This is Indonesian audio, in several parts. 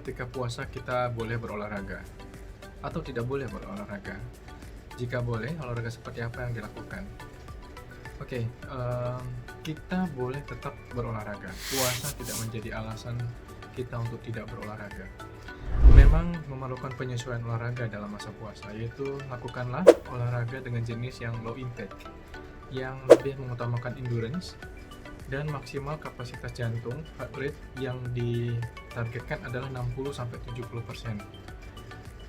ketika puasa kita boleh berolahraga atau tidak boleh berolahraga? Jika boleh, olahraga seperti apa yang dilakukan? Oke, kita boleh tetap berolahraga. Puasa tidak menjadi alasan kita untuk tidak berolahraga. Memang memerlukan penyesuaian olahraga dalam masa puasa, yaitu lakukanlah olahraga dengan jenis yang low intake, yang lebih mengutamakan endurance dan maksimal kapasitas jantung heart rate yang ditargetkan adalah 60-70%.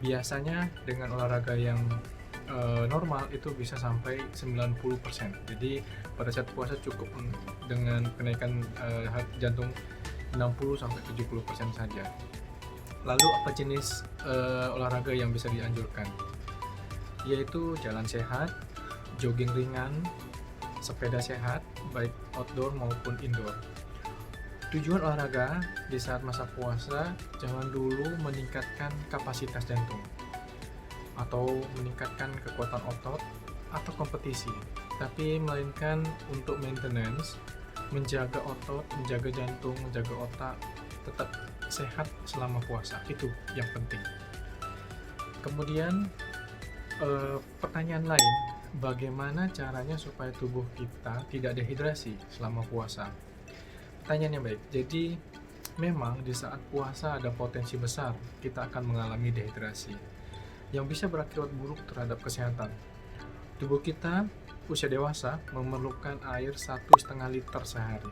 Biasanya dengan olahraga yang normal itu bisa sampai 90%. Jadi pada saat puasa cukup dengan kenaikan jantung 60-70% saja. Lalu apa jenis olahraga yang bisa dianjurkan? Yaitu jalan sehat, jogging ringan, sepeda sehat, baik outdoor maupun indoor. Tujuan olahraga di saat masa puasa jangan dulu meningkatkan kapasitas jantung atau meningkatkan kekuatan otot atau kompetisi, tapi melainkan untuk maintenance, menjaga otot, menjaga jantung, menjaga otak tetap sehat selama puasa. Itu yang penting. Kemudian pertanyaan lain, bagaimana caranya supaya tubuh kita tidak dehidrasi selama puasa? Pertanyaan yang baik. Jadi memang di saat puasa ada potensi besar kita akan mengalami dehidrasi yang bisa berakibat buruk terhadap kesehatan. Tubuh kita usia dewasa memerlukan air 1,5 liter sehari,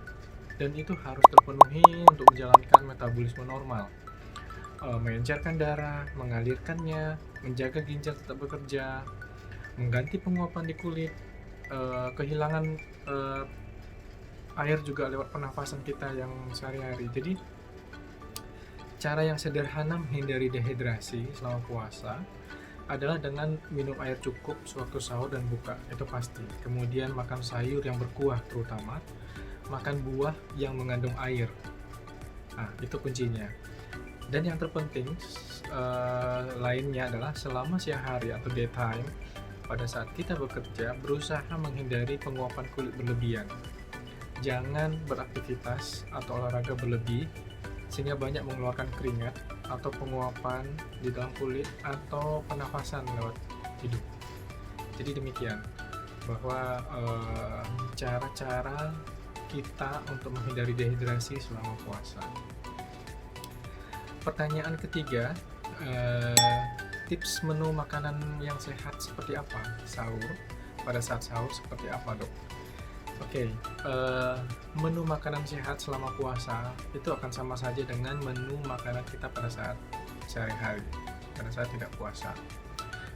dan itu harus terpenuhi untuk menjalankan metabolisme normal, mengencerkan darah, mengalirkannya, menjaga ginjal tetap bekerja, mengganti penguapan di kulit, kehilangan air juga lewat pernafasan kita yang sehari-hari. Jadi cara yang sederhana menghindari dehidrasi selama puasa adalah dengan minum air cukup sewaktu sahur dan buka, itu pasti. Kemudian makan sayur yang berkuah, terutama makan buah yang mengandung air. Nah, itu kuncinya. Dan yang terpenting lainnya adalah selama siang hari atau daytime, pada saat kita bekerja, berusaha menghindari penguapan kulit berlebihan. Jangan beraktivitas atau olahraga berlebih sehingga banyak mengeluarkan keringat atau penguapan di dalam kulit atau pernafasan lewat hidung. Jadi demikian bahwa cara-cara kita untuk menghindari dehidrasi selama puasa. Pertanyaan ketiga, tips menu makanan yang sehat seperti apa? Pada saat sahur seperti apa, Dok? Oke, menu makanan sehat selama puasa itu akan sama saja dengan menu makanan kita pada saat sehari-hari, pada saat tidak puasa.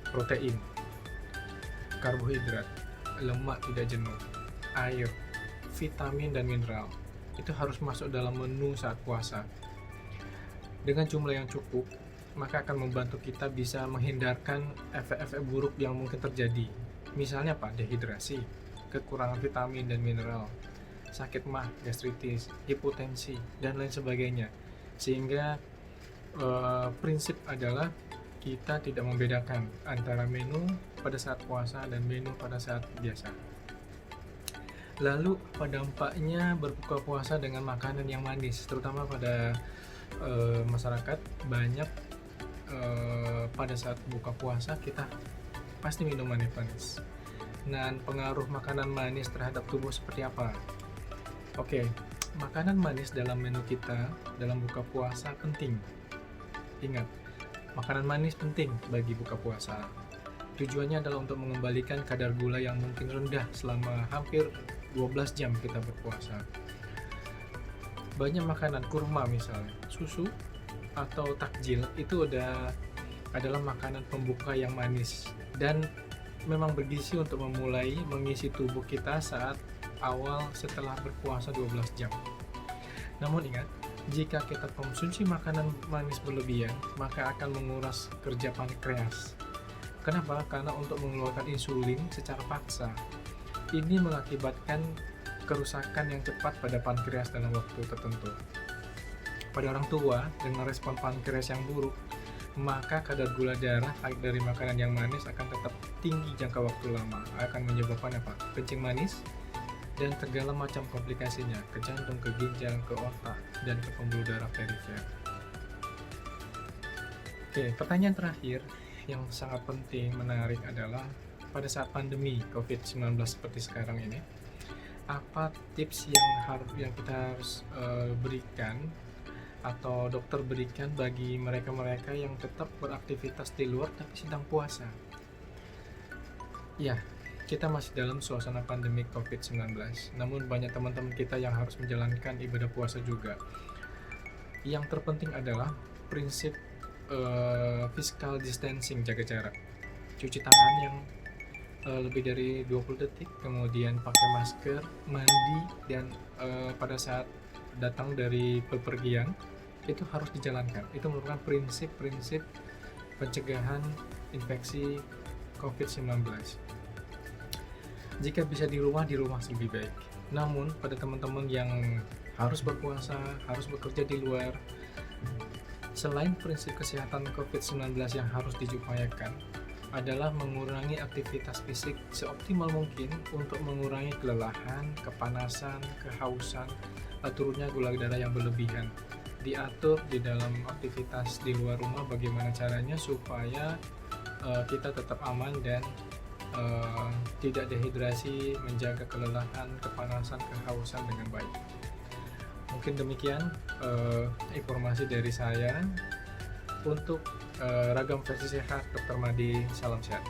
Protein, karbohidrat, lemak tidak jenuh, air, vitamin dan mineral itu harus masuk dalam menu saat puasa. Dengan jumlah yang cukup, maka akan membantu kita bisa menghindarkan efek-efek buruk yang mungkin terjadi. Misalnya apa? Dehidrasi, kekurangan vitamin dan mineral, sakit mah, gastritis, hipotensi, dan lain sebagainya. Sehingga prinsip adalah kita tidak membedakan antara menu pada saat puasa dan menu pada saat biasa. Lalu apa dampaknya berbuka puasa dengan makanan yang manis, terutama pada masyarakat banyak pada saat buka puasa kita pasti minum manis-manis. Nah, pengaruh makanan manis terhadap tubuh seperti apa? Oke, makanan manis dalam menu kita dalam buka puasa penting. Ingat, makanan manis penting bagi buka puasa. Tujuannya adalah untuk mengembalikan kadar gula yang mungkin rendah selama hampir 12 jam kita berpuasa. Banyak makanan, kurma misalnya, susu atau takjil itu adalah makanan pembuka yang manis dan memang bergizi untuk memulai mengisi tubuh kita saat awal setelah berpuasa 12 jam. Namun ingat, jika kita konsumsi makanan manis berlebihan, maka akan menguras kerja pankreas. Kenapa? Karena untuk mengeluarkan insulin secara paksa, ini mengakibatkan kerusakan yang cepat pada pankreas dalam waktu tertentu. Pada orang tua dengan respon pankreas yang buruk, maka kadar gula darah baik dari makanan yang manis akan tetap tinggi jangka waktu lama, akan menyebabkan apa? Kencing manis dan segala macam komplikasinya ke jantung, ke ginjal, ke otak, dan ke pembuluh darah perifer. Oke, pertanyaan terakhir yang sangat penting, menarik adalah pada saat pandemi COVID-19 seperti sekarang ini, apa tips yang kita harus berikan atau dokter berikan bagi mereka-mereka yang tetap beraktivitas di luar tapi sedang puasa? Ya, kita masih dalam suasana pandemi COVID-19, namun banyak teman-teman kita yang harus menjalankan ibadah puasa juga. Yang terpenting adalah prinsip physical distancing, jaga jarak, cuci tangan yang lebih dari 20 detik, kemudian pakai masker, mandi, dan pada saat datang dari bepergian itu harus dijalankan. Itu merupakan prinsip-prinsip pencegahan infeksi COVID-19. Jika bisa di rumah lebih baik. Namun pada teman-teman yang harus berpuasa, harus bekerja di luar, selain prinsip kesehatan COVID-19 yang harus diupayakan adalah mengurangi aktivitas fisik seoptimal mungkin untuk mengurangi kelelahan, kepanasan, kehausan, turunnya gula darah yang berlebihan. Diatur di dalam aktivitas di luar rumah bagaimana caranya supaya kita tetap aman dan tidak dehidrasi, menjaga kelelahan, kepanasan, kehausan dengan baik. Mungkin demikian informasi dari saya untuk Ragam Versi Sehat Dr. Madi. Salam sehat.